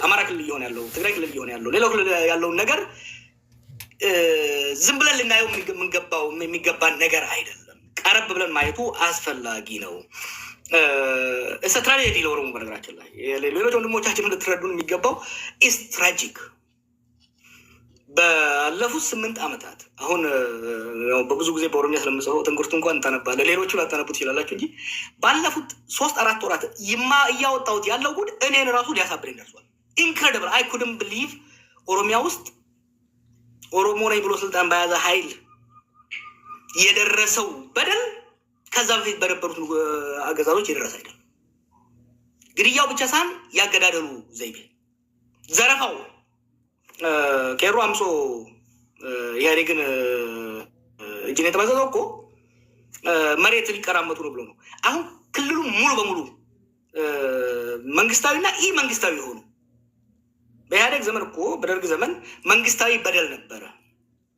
አማራ ክልል እየሆነ ያለው ትግራይ ክልል እየሆነ ያለው ሌላው ክልል ያለውን ነገር ዝም ብለን ልናየው የሚገባን ነገር አይደለም። ቀረብ ብለን ማየቱ አስፈላጊ ነው። ስትራቴጂ ለኦሮሞ በነገራችን ላይ ሌሎች ወንድሞቻችን ልትረዱን የሚገባው ኢስ ትራጂክ። ባለፉት 8 ዓመታት አሁን በብዙ ጊዜ በኦሮሚያ ስለምጽፈው ትንኩርቱ እንኳን ታነባለ ሌሎቹ ላታነቡት ይችላላችሁ እንጂ ባለፉት 3-4 ወራት እያወጣሁት ያለው ጉድ እኔን ራሱ ሊያሳብረኝ ደርሷል። ኢንክሬዲብል አይ ኩድንት ብሊቭ ኦሮሚያ ውስጥ ኦሮሞ ነኝ ብሎ ስልጣን በያዘ ኃይል የደረሰው በደል ከዛ በፊት በነበሩት አገዛዞች የደረሰ አይደለም። ግድያው ብቻ ሳይሆን ያገዳደሉ ዘይቤ፣ ዘረፋው ቄሮ አምጾ ኢህአዴግን እጅን የተመዘዘው እኮ መሬት ሊቀራመጡ ነው ብሎ ነው። አሁን ክልሉ ሙሉ በሙሉ መንግስታዊና ኢ መንግስታዊ የሆኑ በኢህአዴግ ዘመን እኮ በደርግ ዘመን መንግስታዊ በደል ነበረ፣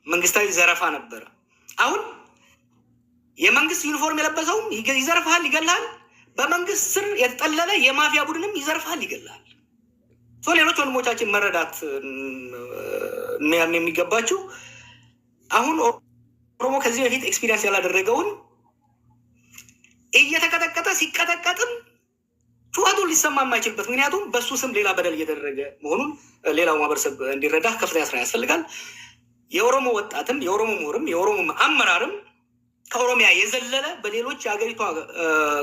መንግስታዊ ዘረፋ ነበረ። አሁን የመንግስት ዩኒፎርም የለበሰውም ይዘርፍሃል፣ ይገላል። በመንግስት ስር የተጠለለ የማፊያ ቡድንም ይዘርፍሃል፣ ይገላል። ሌሎች ወንድሞቻችን መረዳት የሚገባችው አሁን ኦሮሞ ከዚህ በፊት ኤክስፒሪየንስ ያላደረገውን እየተቀጠቀጠ ሲቀጠቀጥም ጩኸቱን ሊሰማ የማይችልበት ምክንያቱም በሱ ስም ሌላ በደል እየተደረገ መሆኑን ሌላው ማህበረሰብ እንዲረዳ ከፍተኛ ስራ ያስፈልጋል። የኦሮሞ ወጣትም የኦሮሞ ምሁርም የኦሮሞ አመራርም ከኦሮሚያ የዘለለ በሌሎች የሀገሪቷ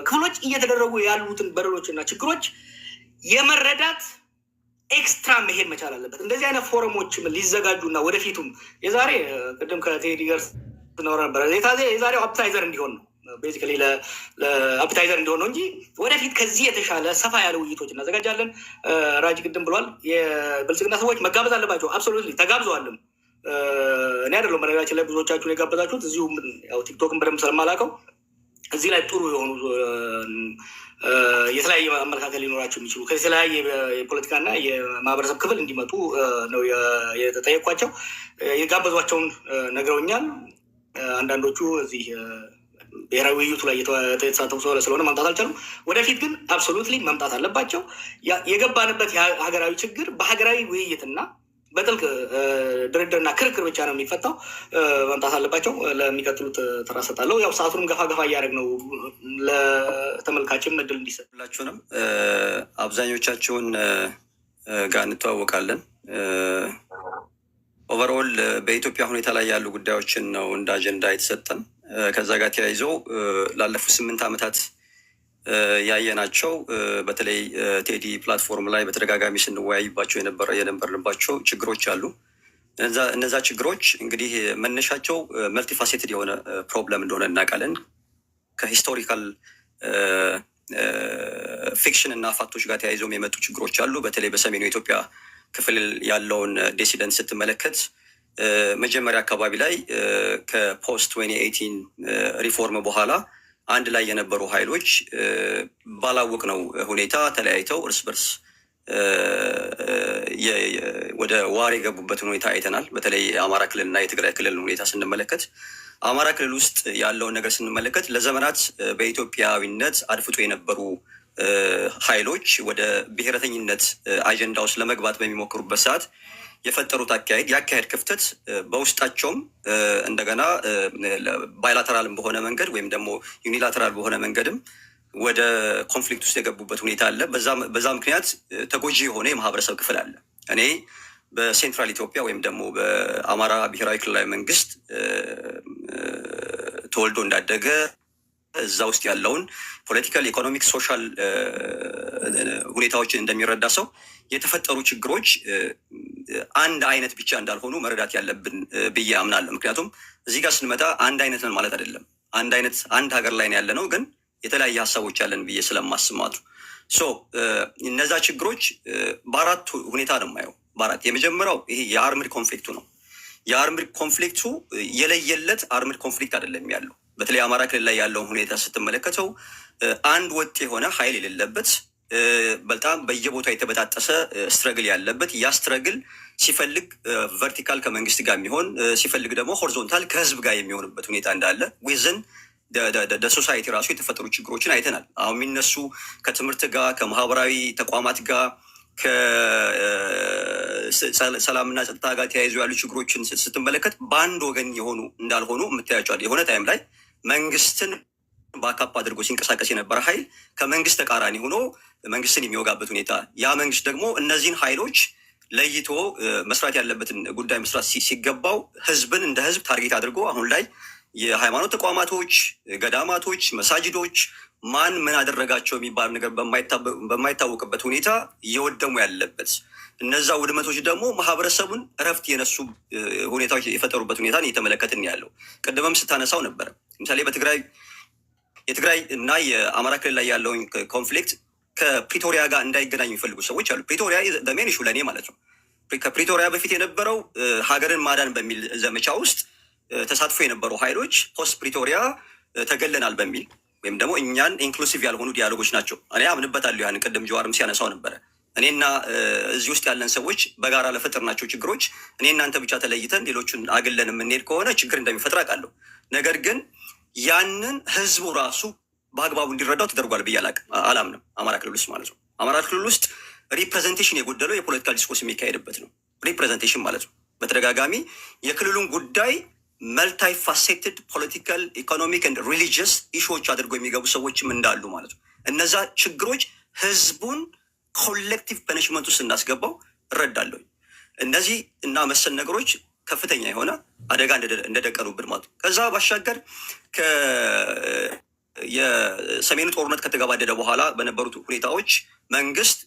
ክፍሎች እየተደረጉ ያሉትን በደሎችና ችግሮች የመረዳት ኤክስትራ መሄድ መቻል አለበት። እንደዚህ አይነት ፎረሞችም ሊዘጋጁና ወደፊቱም የዛሬ ቅድም ከቴዲ ጋር ስናወራ ነበረ የዛሬው አፕታይዘር እንዲሆን ነው ቤዚካሊ ለአፕታይዘር እንዲሆን ነው እንጂ ወደፊት ከዚህ የተሻለ ሰፋ ያለ ውይይቶች እናዘጋጃለን። ራጅ ቅድም ብሏል፣ የብልጽግና ሰዎች መጋበዝ አለባቸው። አብሶሉትሊ ተጋብዘዋልም። እኔ አይደለሁም በነገራችን ላይ ብዙዎቻችሁን የጋበዛችሁት እዚሁ ቲክቶክን በደንብ ስለማላውቀው እዚህ ላይ ጥሩ የሆኑ የተለያየ አመለካከት ሊኖራቸው የሚችሉ ከተለያየ የፖለቲካና የማህበረሰብ ክፍል እንዲመጡ ነው የተጠየኳቸው። የጋበዟቸውን ነግረውኛል። አንዳንዶቹ እዚህ ብሔራዊ ውይይቱ ላይ የተሳተፉ ስለሆነ መምጣት አልቻሉም። ወደፊት ግን አብሶሉትሊ መምጣት አለባቸው። የገባንበት ሀገራዊ ችግር በሀገራዊ ውይይትና በጥልቅ ድርድርና ክርክር ብቻ ነው የሚፈታው። መምጣት አለባቸው። ለሚቀጥሉት ተራ እሰጣለሁ። ያው ሰዓቱንም ገፋ እያደረግ ነው ለተመልካችም እድል እንዲሰጥላችሁንም አብዛኞቻችሁን ጋር እንተዋወቃለን። ኦቨርኦል በኢትዮጵያ ሁኔታ ላይ ያሉ ጉዳዮችን ነው እንደ አጀንዳ የተሰጠን። ከዛ ጋር ተያይዞ ላለፉት 8 ዓመታት ያየናቸው በተለይ ቴዲ ፕላትፎርም ላይ በተደጋጋሚ ስንወያይባቸው የነበርንባቸው ችግሮች አሉ። እነዛ ችግሮች እንግዲህ መነሻቸው መልቲፋሴትድ የሆነ ፕሮብለም እንደሆነ እናውቃለን። ከሂስቶሪካል ፊክሽን እና ፋክቶች ጋር ተያይዘውም የመጡ ችግሮች አሉ። በተለይ በሰሜኑ የኢትዮጵያ ክፍል ያለውን ዲሲደንት ስትመለከት መጀመሪያ አካባቢ ላይ ከፖስት 2018 ሪፎርም በኋላ አንድ ላይ የነበሩ ኃይሎች ባላወቅነው ሁኔታ ተለያይተው እርስ በርስ ወደ ዋር የገቡበትን ሁኔታ አይተናል። በተለይ የአማራ ክልልና የትግራይ ክልልን ሁኔታ ስንመለከት አማራ ክልል ውስጥ ያለውን ነገር ስንመለከት ለዘመናት በኢትዮጵያዊነት አድፍጦ የነበሩ ኃይሎች ወደ ብሔረተኝነት አጀንዳ ውስጥ ለመግባት በሚሞክሩበት ሰዓት የፈጠሩት የአካሄድ ክፍተት በውስጣቸውም እንደገና ባይላተራልም በሆነ መንገድ ወይም ደግሞ ዩኒላተራል በሆነ መንገድም ወደ ኮንፍሊክት ውስጥ የገቡበት ሁኔታ አለ። በዛ ምክንያት ተጎጂ የሆነ የማህበረሰብ ክፍል አለ። እኔ በሴንትራል ኢትዮጵያ ወይም ደግሞ በአማራ ብሔራዊ ክልላዊ መንግስት ተወልዶ እንዳደገ እዛ ውስጥ ያለውን ፖለቲካል፣ ኢኮኖሚክ፣ ሶሻል ሁኔታዎችን እንደሚረዳ ሰው የተፈጠሩ ችግሮች አንድ አይነት ብቻ እንዳልሆኑ መረዳት ያለብን ብዬ አምናለሁ። ምክንያቱም እዚህ ጋር ስንመጣ አንድ አይነት ነን ማለት አይደለም። አንድ ሀገር ላይ ነው ያለ ነው፣ ግን የተለያየ ሀሳቦች ያለን ብዬ ስለማስብ ማለት ነው። እነዛ ችግሮች በአራት ሁኔታ ነው የማየው። የመጀመሪያው ይሄ የአርምድ ኮንፍሊክቱ ነው። የአርምድ ኮንፍሊክቱ የለየለት አርምድ ኮንፍሊክት አይደለም ያለው። በተለይ አማራ ክልል ላይ ያለውን ሁኔታ ስትመለከተው አንድ ወጥ የሆነ ኃይል የሌለበት በጣም በየቦታው የተበጣጠሰ ስትረግል ያለበት፣ ያ ስትረግል ሲፈልግ ቨርቲካል ከመንግስት ጋር የሚሆን ሲፈልግ ደግሞ ሆሪዞንታል ከህዝብ ጋር የሚሆንበት ሁኔታ እንዳለ ዊዝን ሶሳይቲ ራሱ የተፈጠሩ ችግሮችን አይተናል። አሁን የሚነሱ ከትምህርት ጋር ከማህበራዊ ተቋማት ጋር ሰላምና ጸጥታ ጋር ተያይዞ ያሉ ችግሮችን ስትመለከት በአንድ ወገን የሆኑ እንዳልሆኑ የምታያቸዋል። የሆነ ታይም ላይ መንግስትን ባካፕ አድርጎ ሲንቀሳቀስ የነበረ ኃይል ከመንግስት ተቃራኒ ሆኖ መንግስትን የሚወጋበት ሁኔታ፣ ያ መንግስት ደግሞ እነዚህን ኃይሎች ለይቶ መስራት ያለበትን ጉዳይ መስራት ሲገባው ህዝብን እንደ ህዝብ ታርጌት አድርጎ አሁን ላይ የሃይማኖት ተቋማቶች፣ ገዳማቶች፣ መሳጅዶች ማን ምን አደረጋቸው የሚባል ነገር በማይታወቅበት ሁኔታ እየወደሙ ያለበት፣ እነዛ ውድመቶች ደግሞ ማህበረሰቡን እረፍት የነሱ ሁኔታዎች የፈጠሩበት ሁኔታ እየተመለከትን ያለው። ቅድመም ስታነሳው ነበረ። ለምሳሌ የትግራይ እና የአማራ ክልል ላይ ያለውን ኮንፍሊክት ከፕሪቶሪያ ጋር እንዳይገናኙ የሚፈልጉ ሰዎች አሉ። ፕሪቶሪያ በሜን ኢሹ ለእኔ ማለት ነው። ከፕሪቶሪያ በፊት የነበረው ሀገርን ማዳን በሚል ዘመቻ ውስጥ ተሳትፎ የነበሩ ኃይሎች ፖስት ፕሪቶሪያ ተገለናል በሚል ወይም ደግሞ እኛን ኢንክሉሲቭ ያልሆኑ ዲያሎጎች ናቸው። እኔ አምንበታለሁ። ያን ቅድም ጀዋርም ሲያነሳው ነበረ። እኔና እዚህ ውስጥ ያለን ሰዎች በጋራ ለፈጠርናቸው ችግሮች እኔ እናንተ ብቻ ተለይተን ሌሎቹን አግለን የምንሄድ ከሆነ ችግር እንደሚፈጥር አውቃለሁ። ነገር ግን ያንን ህዝቡ ራሱ በአግባቡ እንዲረዳው ተደርጓል ብዬ አላምንም። አማራ ክልል ውስጥ ማለት ነው። አማራ ክልል ውስጥ ሪፕሬዘንቴሽን የጎደለው የፖለቲካል ዲስኮርስ የሚካሄድበት ነው። ሪፕሬዘንቴሽን ማለት ነው። በተደጋጋሚ የክልሉን ጉዳይ መልታይ ፋሴትድ ፖለቲካል፣ ኢኮኖሚክ ኤንድ ሪሊጂየስ ኢሹዎች አድርገው የሚገቡ ሰዎችም እንዳሉ ማለት ነው። እነዛ ችግሮች ህዝቡን ኮሌክቲቭ ፐኒሽመንት ውስጥ እናስገባው እረዳለሁ። እነዚህ እና መሰል ነገሮች ከፍተኛ የሆነ አደጋ እንደደቀኑብን ማለት ነው። ከዛ ባሻገር የሰሜኑ ጦርነት ከተገባደደ በኋላ በነበሩት ሁኔታዎች መንግስት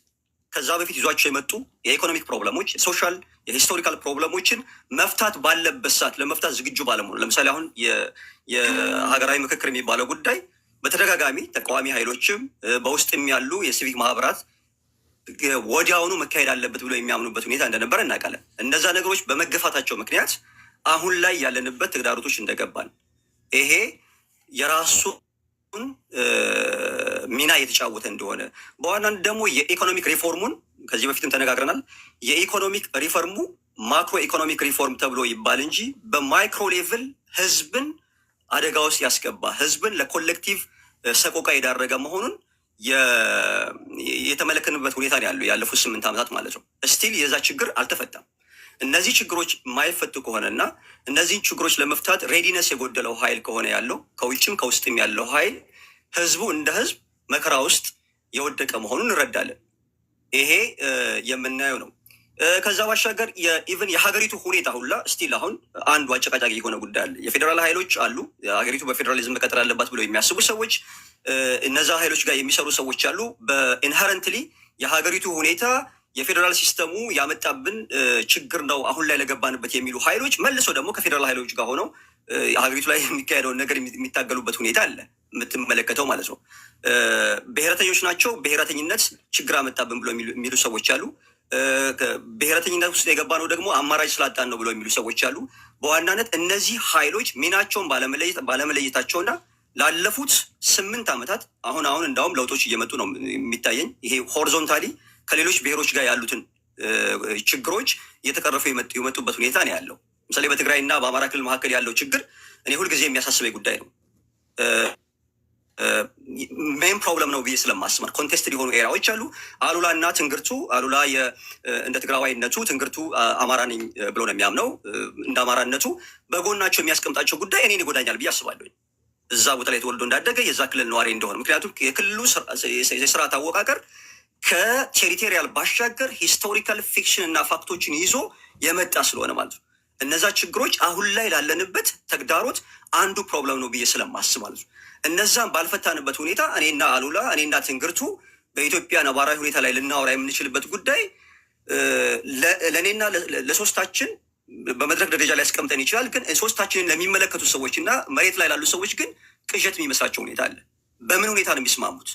ከዛ በፊት ይዟቸው የመጡ የኢኮኖሚክ ፕሮብለሞች፣ ሶሻል የሂስቶሪካል ፕሮብለሞችን መፍታት ባለበት ሰዓት ለመፍታት ዝግጁ ባለመሆኑ፣ ለምሳሌ አሁን የሀገራዊ ምክክር የሚባለው ጉዳይ በተደጋጋሚ ተቃዋሚ ኃይሎችም በውስጥም ያሉ የሲቪክ ማህበራት ወዲያውኑ መካሄድ አለበት ብሎ የሚያምኑበት ሁኔታ እንደነበረ እናውቃለን። እነዛ ነገሮች በመገፋታቸው ምክንያት አሁን ላይ ያለንበት ተግዳሮቶች እንደገባን ይሄ የራሱን ሚና እየተጫወተ እንደሆነ፣ በዋናነት ደግሞ የኢኮኖሚክ ሪፎርሙን ከዚህ በፊትም ተነጋግረናል። የኢኮኖሚክ ሪፎርሙ ማክሮ ኢኮኖሚክ ሪፎርም ተብሎ ይባል እንጂ በማይክሮ ሌቭል ህዝብን አደጋ ውስጥ ያስገባ፣ ህዝብን ለኮሌክቲቭ ሰቆቃ የዳረገ መሆኑን የተመለከትንበት ሁኔታ ነው ያለው ያለፉት 8 ዓመታት ማለት ነው። እስቲል የዛ ችግር አልተፈታም። እነዚህ ችግሮች የማይፈቱ ከሆነና እነዚህን ችግሮች ለመፍታት ሬዲነስ የጎደለው ኃይል ከሆነ ያለው ከውጭም ከውስጥም ያለው ኃይል ህዝቡ እንደ ህዝብ መከራ ውስጥ የወደቀ መሆኑን እንረዳለን። ይሄ የምናየው ነው። ከዛ ባሻገር ኢቨን የሀገሪቱ ሁኔታ ሁላ ስቲል አሁን አንዱ አጨቃጫቂ የሆነ ጉዳይ አለ። የፌዴራል ኃይሎች አሉ። ሀገሪቱ በፌዴራሊዝም መቀጠል አለባት ብለው የሚያስቡ ሰዎች፣ እነዛ ኃይሎች ጋር የሚሰሩ ሰዎች አሉ። በኢንሄረንትሊ የሀገሪቱ ሁኔታ የፌዴራል ሲስተሙ ያመጣብን ችግር ነው አሁን ላይ ለገባንበት የሚሉ ኃይሎች መልሰው ደግሞ ከፌዴራል ኃይሎች ጋር ሆነው ሀገሪቱ ላይ የሚካሄደውን ነገር የሚታገሉበት ሁኔታ አለ፣ የምትመለከተው ማለት ነው። ብሔረተኞች ናቸው። ብሔረተኝነት ችግር አመጣብን ብሎ የሚሉ ሰዎች አሉ። ብሔረተኝነት ውስጥ የገባ ነው ደግሞ አማራጭ ስላጣን ነው ብሎ የሚሉ ሰዎች አሉ። በዋናነት እነዚህ ኃይሎች ሚናቸውን ባለመለየታቸውና ላለፉት 8 ዓመታት አሁን እንዳውም ለውጦች እየመጡ ነው የሚታየኝ። ይሄ ሆሪዞንታሊ ከሌሎች ብሔሮች ጋር ያሉትን ችግሮች እየተቀረፉ የመጡበት ሁኔታ ነው ያለው። ለምሳሌ በትግራይና በአማራ ክልል መካከል ያለው ችግር እኔ ሁልጊዜ የሚያሳስበኝ ጉዳይ ነው። ሜን ፕሮብለም ነው ብዬ ስለማስመር ኮንቴስትድ የሆኑ ኤራዎች አሉ። አሉላ እና ትንግርቱ፣ አሉላ እንደ ትግራዋይነቱ፣ ትንግርቱ አማራ ነኝ ብሎ ነው የሚያምነው። እንደ አማራነቱ በጎናቸው የሚያስቀምጣቸው ጉዳይ እኔን ይጎዳኛል ብዬ አስባለሁ። እዛ ቦታ ላይ ተወልዶ እንዳደገ የዛ ክልል ነዋሪ እንደሆነ፣ ምክንያቱም የክልሉ የስርዓት አወቃቀር ከቴሪቶሪያል ባሻገር ሂስቶሪካል ፊክሽን እና ፋክቶችን ይዞ የመጣ ስለሆነ ማለት ነው። እነዛ ችግሮች አሁን ላይ ላለንበት ተግዳሮት አንዱ ፕሮብለም ነው ብዬ ስለማስብ ማለት ነው። እነዛም ባልፈታንበት ሁኔታ እኔና አሉላ፣ እኔና ትንግርቱ በኢትዮጵያ ነባራዊ ሁኔታ ላይ ልናወራ የምንችልበት ጉዳይ ለእኔና ለሶስታችን በመድረክ ደረጃ ላይ ያስቀምጠን ይችላል። ግን ሶስታችንን ለሚመለከቱ ሰዎች እና መሬት ላይ ላሉ ሰዎች ግን ቅዠት የሚመስላቸው ሁኔታ አለ። በምን ሁኔታ ነው የሚስማሙት?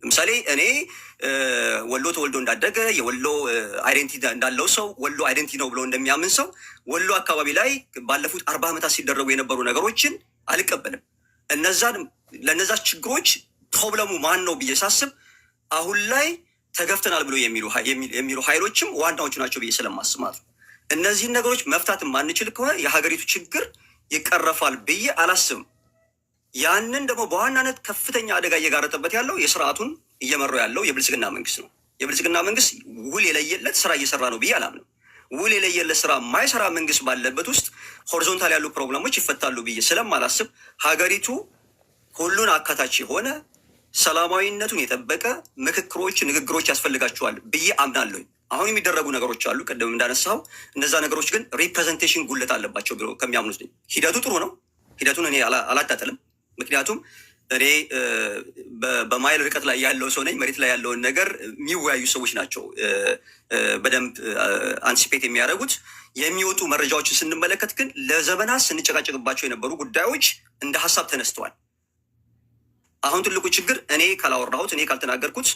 ለምሳሌ እኔ ወሎ ተወልዶ እንዳደገ የወሎ አይዴንቲቲ እንዳለው ሰው ወሎ አይዴንቲቲ ነው ብሎ እንደሚያምን ሰው ወሎ አካባቢ ላይ ባለፉት 40 ዓመታት ሲደረጉ የነበሩ ነገሮችን አልቀበልም። ለነዛ ችግሮች ፕሮብለሙ ማን ነው ብዬ ሳስብ አሁን ላይ ተገፍተናል ብሎ የሚሉ ኃይሎችም ዋናዎቹ ናቸው ብዬ ስለማስብ ማለት ነው። እነዚህን ነገሮች መፍታት የማንችል ከሆነ የሀገሪቱ ችግር ይቀረፋል ብዬ አላስብም። ያንን ደግሞ በዋናነት ከፍተኛ አደጋ እየጋረጠበት ያለው የስርዓቱን እየመራው ያለው የብልጽግና መንግስት ነው። የብልጽግና መንግስት ውል የለየለት ስራ እየሰራ ነው ብዬ አላምንም። ውል የለየለት ስራ ማይሰራ መንግስት ባለበት ውስጥ ሆሪዞንታል ያሉ ፕሮብለሞች ይፈታሉ ብዬ ስለማላስብ ሀገሪቱ ሁሉን አካታች የሆነ ሰላማዊነቱን የጠበቀ ምክክሮች፣ ንግግሮች ያስፈልጋቸዋል ብዬ አምናለሁ። አሁን የሚደረጉ ነገሮች አሉ፣ ቅድም እንዳነሳው እነዛ ነገሮች ግን ሪፕሬዘንቴሽን ጉለት አለባቸው ብሎ ከሚያምኑት ሂደቱ ጥሩ ነው። ሂደቱን እኔ አላጣጥልም። ምክንያቱም እኔ በማይል ርቀት ላይ ያለው ሰው ነኝ። መሬት ላይ ያለውን ነገር የሚወያዩ ሰዎች ናቸው በደንብ አንቲሲፔት የሚያደርጉት። የሚወጡ መረጃዎችን ስንመለከት ግን ለዘመናት ስንጨቃጨቅባቸው የነበሩ ጉዳዮች እንደ ሀሳብ ተነስተዋል። አሁን ትልቁ ችግር እኔ ካላወራሁት፣ እኔ ካልተናገርኩት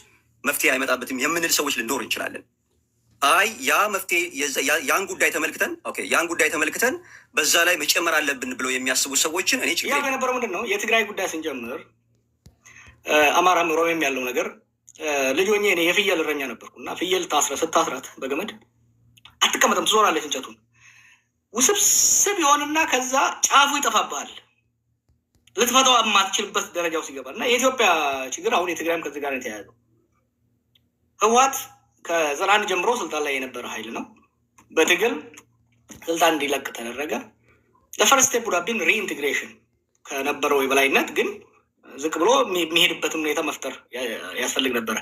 መፍትሄ አይመጣበትም የምንል ሰዎች ልንኖር እንችላለን። አይ ያ መፍትሄ ያን ጉዳይ ተመልክተን በዛ ላይ መጨመር አለብን ብለው የሚያስቡ ሰዎችን እኔ ችግር ያ የነበረው ምንድን ነው? የትግራይ ጉዳይ ስንጀምር አማራም ኦሮሚያም ያለው ነገር ልጅ ሆኜ እኔ የፍየል እረኛ ነበርኩ እና ፍየል ስታስራት በገመድ አትቀመጥም፣ ትዞራለች እንጨቱን። ውስብስብ የሆንና ከዛ ጫፉ ይጠፋብሃል፣ ልትፈታው የማትችልበት ደረጃው ሲገባል እና የኢትዮጵያ ችግር አሁን የትግራይም ከዚህ ጋር የተያያዘው ህወሓት ከ91 ጀምሮ ስልጣን ላይ የነበረ ኃይል ነው። በትግል ስልጣን እንዲለቅ ተደረገ። ለፈርስት ስቴፕ ውድ ሃቭ ቢን ሪኢንቴግሬሽን ከነበረው የበላይነት ግን ዝቅ ብሎ የሚሄድበትን ሁኔታ መፍጠር ያስፈልግ ነበረ።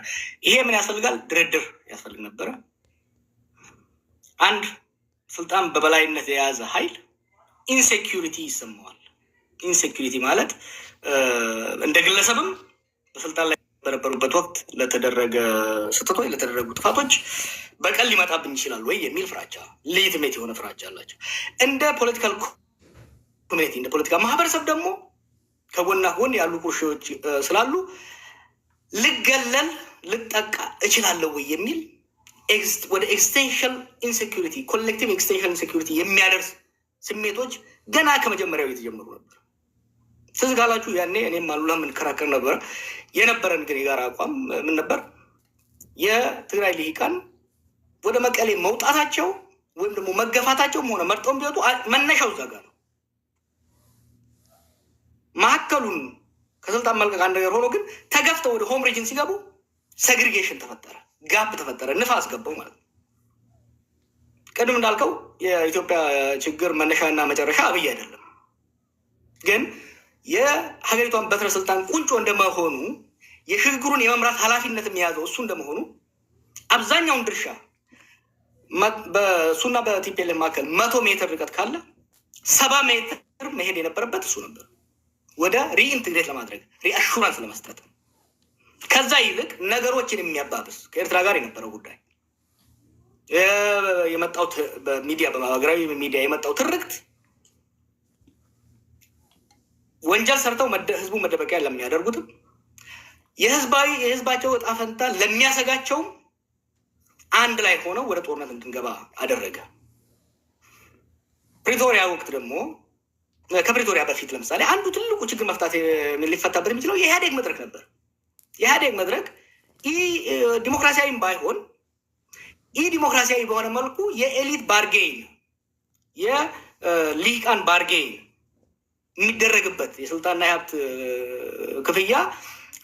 ይሄ ምን ያስፈልጋል? ድርድር ያስፈልግ ነበረ። አንድ ስልጣን በበላይነት የያዘ ኃይል ኢንሴኪሪቲ ይሰማዋል። ኢንሴኪሪቲ ማለት እንደ ግለሰብም በስልጣን ላይ በነበሩበት ወቅት ለተደረገ ስህተቶች፣ ለተደረጉ ጥፋቶች በቀል ሊመጣብኝ ይችላል ወይ የሚል ፍራቻ፣ ሌጂቲሜት የሆነ ፍራቻ አላቸው። እንደ ፖለቲካል ኮሚኒቲ፣ እንደ ፖለቲካ ማህበረሰብ ደግሞ ከጎና ጎን ያሉ ቁርሾች ስላሉ ልገለል፣ ልጠቃ እችላለሁ ወይ የሚል ወደ ኤክስቴንሽን ኢንሴኪሪቲ፣ ኮሌክቲቭ ኤክስቴንሽን ኢንሴኪሪቲ የሚያደርስ ስሜቶች ገና ከመጀመሪያው የተጀመሩ ነበር። ትዝ ካላችሁ ያኔ እኔም አሉላ የምንከራከር ነበር። የነበረን ግን የጋራ አቋም ምን ነበር? የትግራይ ልሂቃን ወደ መቀሌ መውጣታቸው ወይም ደግሞ መገፋታቸውም ሆነ መርጠውም ቢወጡ መነሻው እዛ ጋር ነው። መካከሉን ከስልጣን መልቀቅ አንድ ነገር ሆኖ ግን ተገፍተው ወደ ሆም ሪጅን ሲገቡ ሴግሪጌሽን ተፈጠረ፣ ጋፕ ተፈጠረ፣ ንፋስ ገባው ማለት ነው። ቅድም እንዳልከው የኢትዮጵያ ችግር መነሻና መጨረሻ አብይ አይደለም፣ ግን የሀገሪቷን በትረ ስልጣን ቁንጮ እንደመሆኑ የሽግግሩን የመምራት ኃላፊነት የያዘው እሱ እንደመሆኑ አብዛኛውን ድርሻ በእሱና በቲፒኤልኤፍ መካከል 100 ሜትር ርቀት ካለ 70 ሜትር መሄድ የነበረበት እሱ ነበር፣ ወደ ሪኢንትግሬት ለማድረግ ሪአሹራንስ ለመስጠት። ከዛ ይልቅ ነገሮችን የሚያባብስ ከኤርትራ ጋር የነበረው ጉዳይ የመጣው በሚዲያ በማህበራዊ ሚዲያ የመጣው ትርክት ወንጀል ሰርተው ህዝቡ መደበቂያ ለሚያደርጉትም የህዝባቸው እጣ ፈንታ ለሚያሰጋቸውም አንድ ላይ ሆነው ወደ ጦርነት እንድንገባ አደረገ። ፕሪቶሪያ ወቅት ደግሞ ከፕሪቶሪያ በፊት ለምሳሌ አንዱ ትልቁ ችግር መፍታት ሊፈታበት የሚችለው የኢህአዴግ መድረክ ነበር። የኢህአዴግ መድረክ ዲሞክራሲያዊም ባይሆን ዲሞክራሲያዊ በሆነ መልኩ የኤሊት ባርጌን፣ የሊቃን ባርጌን የሚደረግበት የስልጣንና የሀብት ክፍያ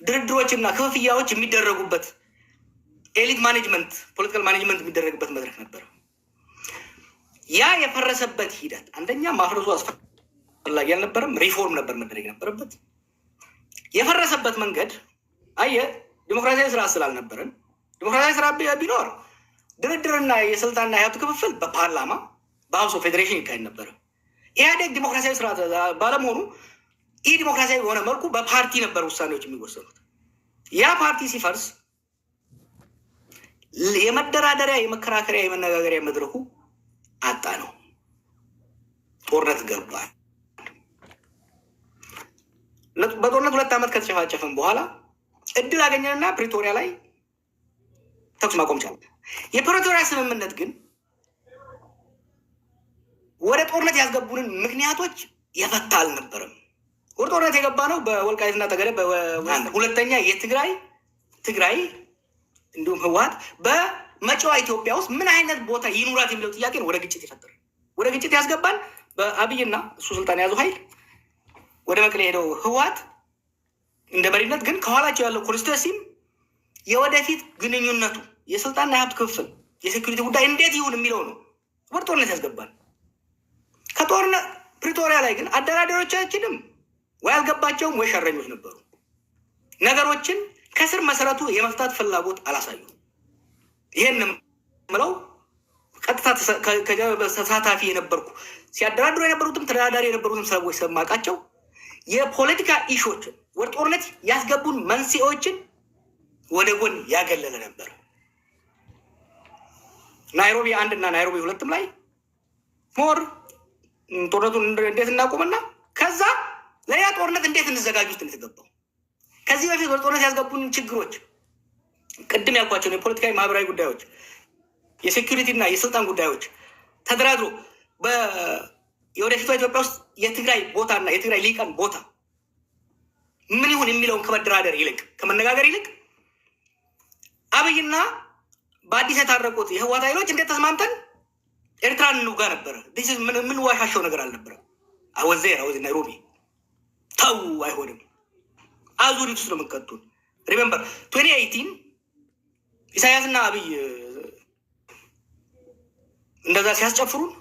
ድርድሮችና ክፍያዎች የሚደረጉበት ኤሊት ማኔጅመንት፣ ፖለቲካል ማኔጅመንት የሚደረግበት መድረክ ነበር። ያ የፈረሰበት ሂደት አንደኛ ማፍረሱ አስፈላጊ አልነበረም፣ ሪፎርም ነበር መደረግ ነበረበት። የፈረሰበት መንገድ ዲሞክራሲያዊ ስራ ስላልነበረን፣ ዲሞክራሲያዊ ስራ ቢኖር ድርድርና የስልጣንና የሀብት ክፍፍል በፓርላማ በሀውስ ኦፍ ፌዴሬሽን ይካሄድ ነበረ። ኢህአዴግ ዲሞክራሲያዊ ስርዓት ባለመሆኑ ይህ ዲሞክራሲያዊ በሆነ መልኩ በፓርቲ ነበር ውሳኔዎች የሚወሰኑት። ያ ፓርቲ ሲፈርስ የመደራደሪያ፣ የመከራከሪያ፣ የመነጋገሪያ መድረኩ አጣ ነው። ጦርነት ገባል። በጦርነት 2 ዓመት ከተጨፋጨፈን በኋላ እድል አገኘንና ፕሪቶሪያ ላይ ተኩስ ማቆም ቻለ። የፕሪቶሪያ ስምምነት ግን ወደ ጦርነት ያስገቡንን ምክንያቶች የፈታ አልነበረም። ወደ ጦርነት የገባ ነው በወልቃይትና ጠገዴ። ሁለተኛ ትግራይ እንዲሁም ህወሓት በመጪዋ ኢትዮጵያ ውስጥ ምን አይነት ቦታ ይኑራት የሚለው ጥያቄ ነው ወደ ግጭት የፈጠረ። ወደ ግጭት ያስገባን በአብይና እሱ ስልጣን የያዙ ኃይል ወደ መቀሌ ሄደው ህወሓት እንደ መሪነት ግን ከኋላቸው ያለው ኮንስቲቱንሲም የወደፊት ግንኙነቱ የስልጣንና የሀብት ክፍል የሴኩሪቲ ጉዳይ እንዴት ይሁን የሚለው ነው ወደ ጦርነት ያስገባል። ከጦርነት ፕሪቶሪያ ላይ ግን አደራዳሪዎቻችንም ወይ አልገባቸውም ወይ ሸረኞች ነበሩ። ነገሮችን ከስር መሰረቱ የመፍታት ፍላጎት አላሳዩ። ይሄን ምለው ቀጥታ ተሳታፊ የነበርኩ ሲያደራድሩ የነበሩትም ተደራዳሪ የነበሩትም ሰዎች ሰማቃቸው የፖለቲካ ኢሾችን ወደ ጦርነት ያስገቡን መንስኤዎችን ወደ ጎን ያገለለ ነበር። ናይሮቢ 1 እና ናይሮቢ 2 ላይ ሞር ጦርነቱን እንዴት እናቆምና ከዛ ለያ ጦርነት እንዴት እንዘጋጅ ውስጥ የተገባው። ከዚህ በፊት ወደ ጦርነት ያስገቡን ችግሮች ቅድም ያልኳቸው የፖለቲካዊ ማህበራዊ ጉዳዮች፣ የሴኩሪቲ እና የስልጣን ጉዳዮች ተደራድሮ የወደፊቷ ኢትዮጵያ ውስጥ የትግራይ ቦታ እና የትግራይ ሊቃን ቦታ ምን ይሁን የሚለውን ከመደራደር ይልቅ ከመነጋገር ይልቅ አብይና በአዲስ የታረቁት የህወሓት ኃይሎች እንዴት ተስማምተን ኤርትራን እንውጋ ነበረ። ምን ዋሻቸው ነገር አልነበረ። አወዜር ናይሮቢ ተው አይሆንም። አዙሪት ውስጥ ነው የምንቀጡን። ሪሜምበር 2018 ኢሳያስና አብይ እንደዛ ሲያስጨፍሩን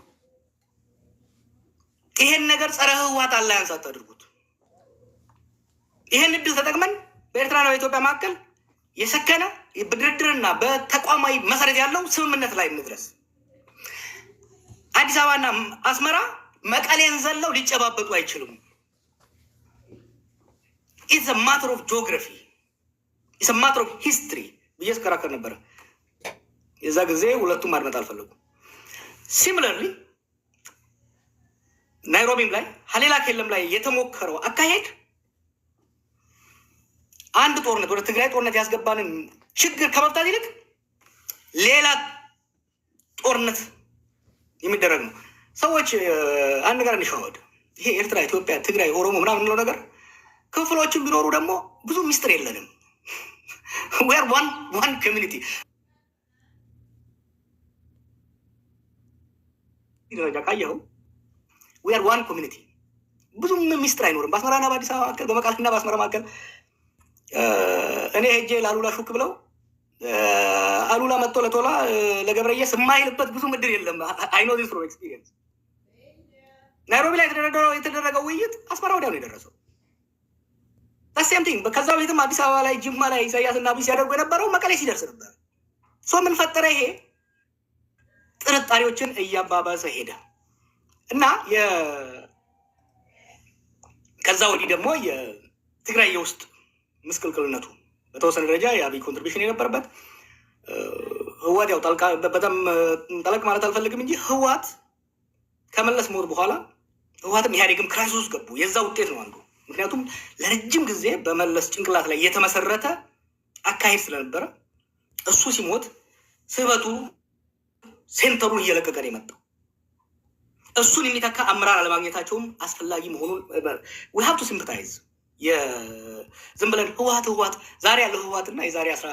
ይሄን ነገር ጸረ ህወሓት አላያንስ አታድርጉት። ይሄን እድል ተጠቅመን በኤርትራና በኢትዮጵያ መካከል የሰከነ በድርድርና በተቋማዊ መሰረት ያለው ስምምነት ላይ እንድረስ። አዲስ አበባና አስመራ መቀሌን ዘለው ሊጨባበጡ አይችሉም። ኢትስ አ ማተር ኦፍ ጂኦግራፊ ኢትስ አ ማተር ኦፍ ሂስትሪ ብዬ ስከራከር ነበረ። የዛ ጊዜ ሁለቱም ማድመጥ አልፈለጉም። ሲሚለርሊ ናይሮቢም ላይ ሀሌላ ኬለም ላይ የተሞከረው አካሄድ አንድ ጦርነት ወደ ትግራይ ጦርነት ያስገባንን ችግር ከመፍታት ይልቅ ሌላ ጦርነት የሚደረግ ነው። ሰዎች አንድ ነገር እንሸዋወድ። ይሄ ኤርትራ፣ ኢትዮጵያ፣ ትግራይ፣ ኦሮሞ ምናምን የምንለው ነገር ክፍሎችን ቢኖሩ ደግሞ ብዙ ሚስጥር የለንም። we are one community ደረጃ ካየኸው we are one community ብዙም ሚስጥር አይኖርም። በአስመራና በአዲስ አበባ መካከል፣ በመቀሌና በአስመራ መካከል እኔ ሄጄ ለአሉላ ሹክ ብለው አሉላ መጥቶ ለቶላ ለገብረየስ የማይልበት ብዙ ምድር የለም። አይ ኖ ዚስ ፍሮም ኤክስፒሪየንስ። ናይሮቢ ላይ የተደረገው ውይይት አስመራ ወዲያው ነው የደረሰው። ሴም ቲንግ ከዛ በፊትም አዲስ አበባ ላይ ጅማ ላይ ኢሳያስና አብይ ሲያደርጉ የነበረው መቀሌ ሲደርስ ነበር። ምን ፈጠረ? ይሄ ጥርጣሬዎችን እያባባሰ ሄደ እና ከዛ ወዲህ ደግሞ የትግራይ የውስጥ ምስቅልቅልነቱ በተወሰነ ደረጃ የአብይ ኮንትሪቢሽን የነበረበት ህወሓት ያው በጣም ጠለቅ ማለት አልፈልግም እንጂ ህወሓት ከመለስ ሞት በኋላ ህወሓትም ኢህአዴግም ክራይሲስ ውስጥ ገቡ። የዛ ውጤት ነው አንዱ። ምክንያቱም ለረጅም ጊዜ በመለስ ጭንቅላት ላይ የተመሰረተ አካሄድ ስለነበረ እሱ ሲሞት ስበቱ ሴንተሩን እየለቀቀ ነው የመጣው። እሱን የሚተካ አመራር አለማግኘታቸውም አስፈላጊ መሆኑን we have to sympathize። ዝም ብለን ህወሓት ዛሬ ያለው ህወሓት እና የዛሬ 10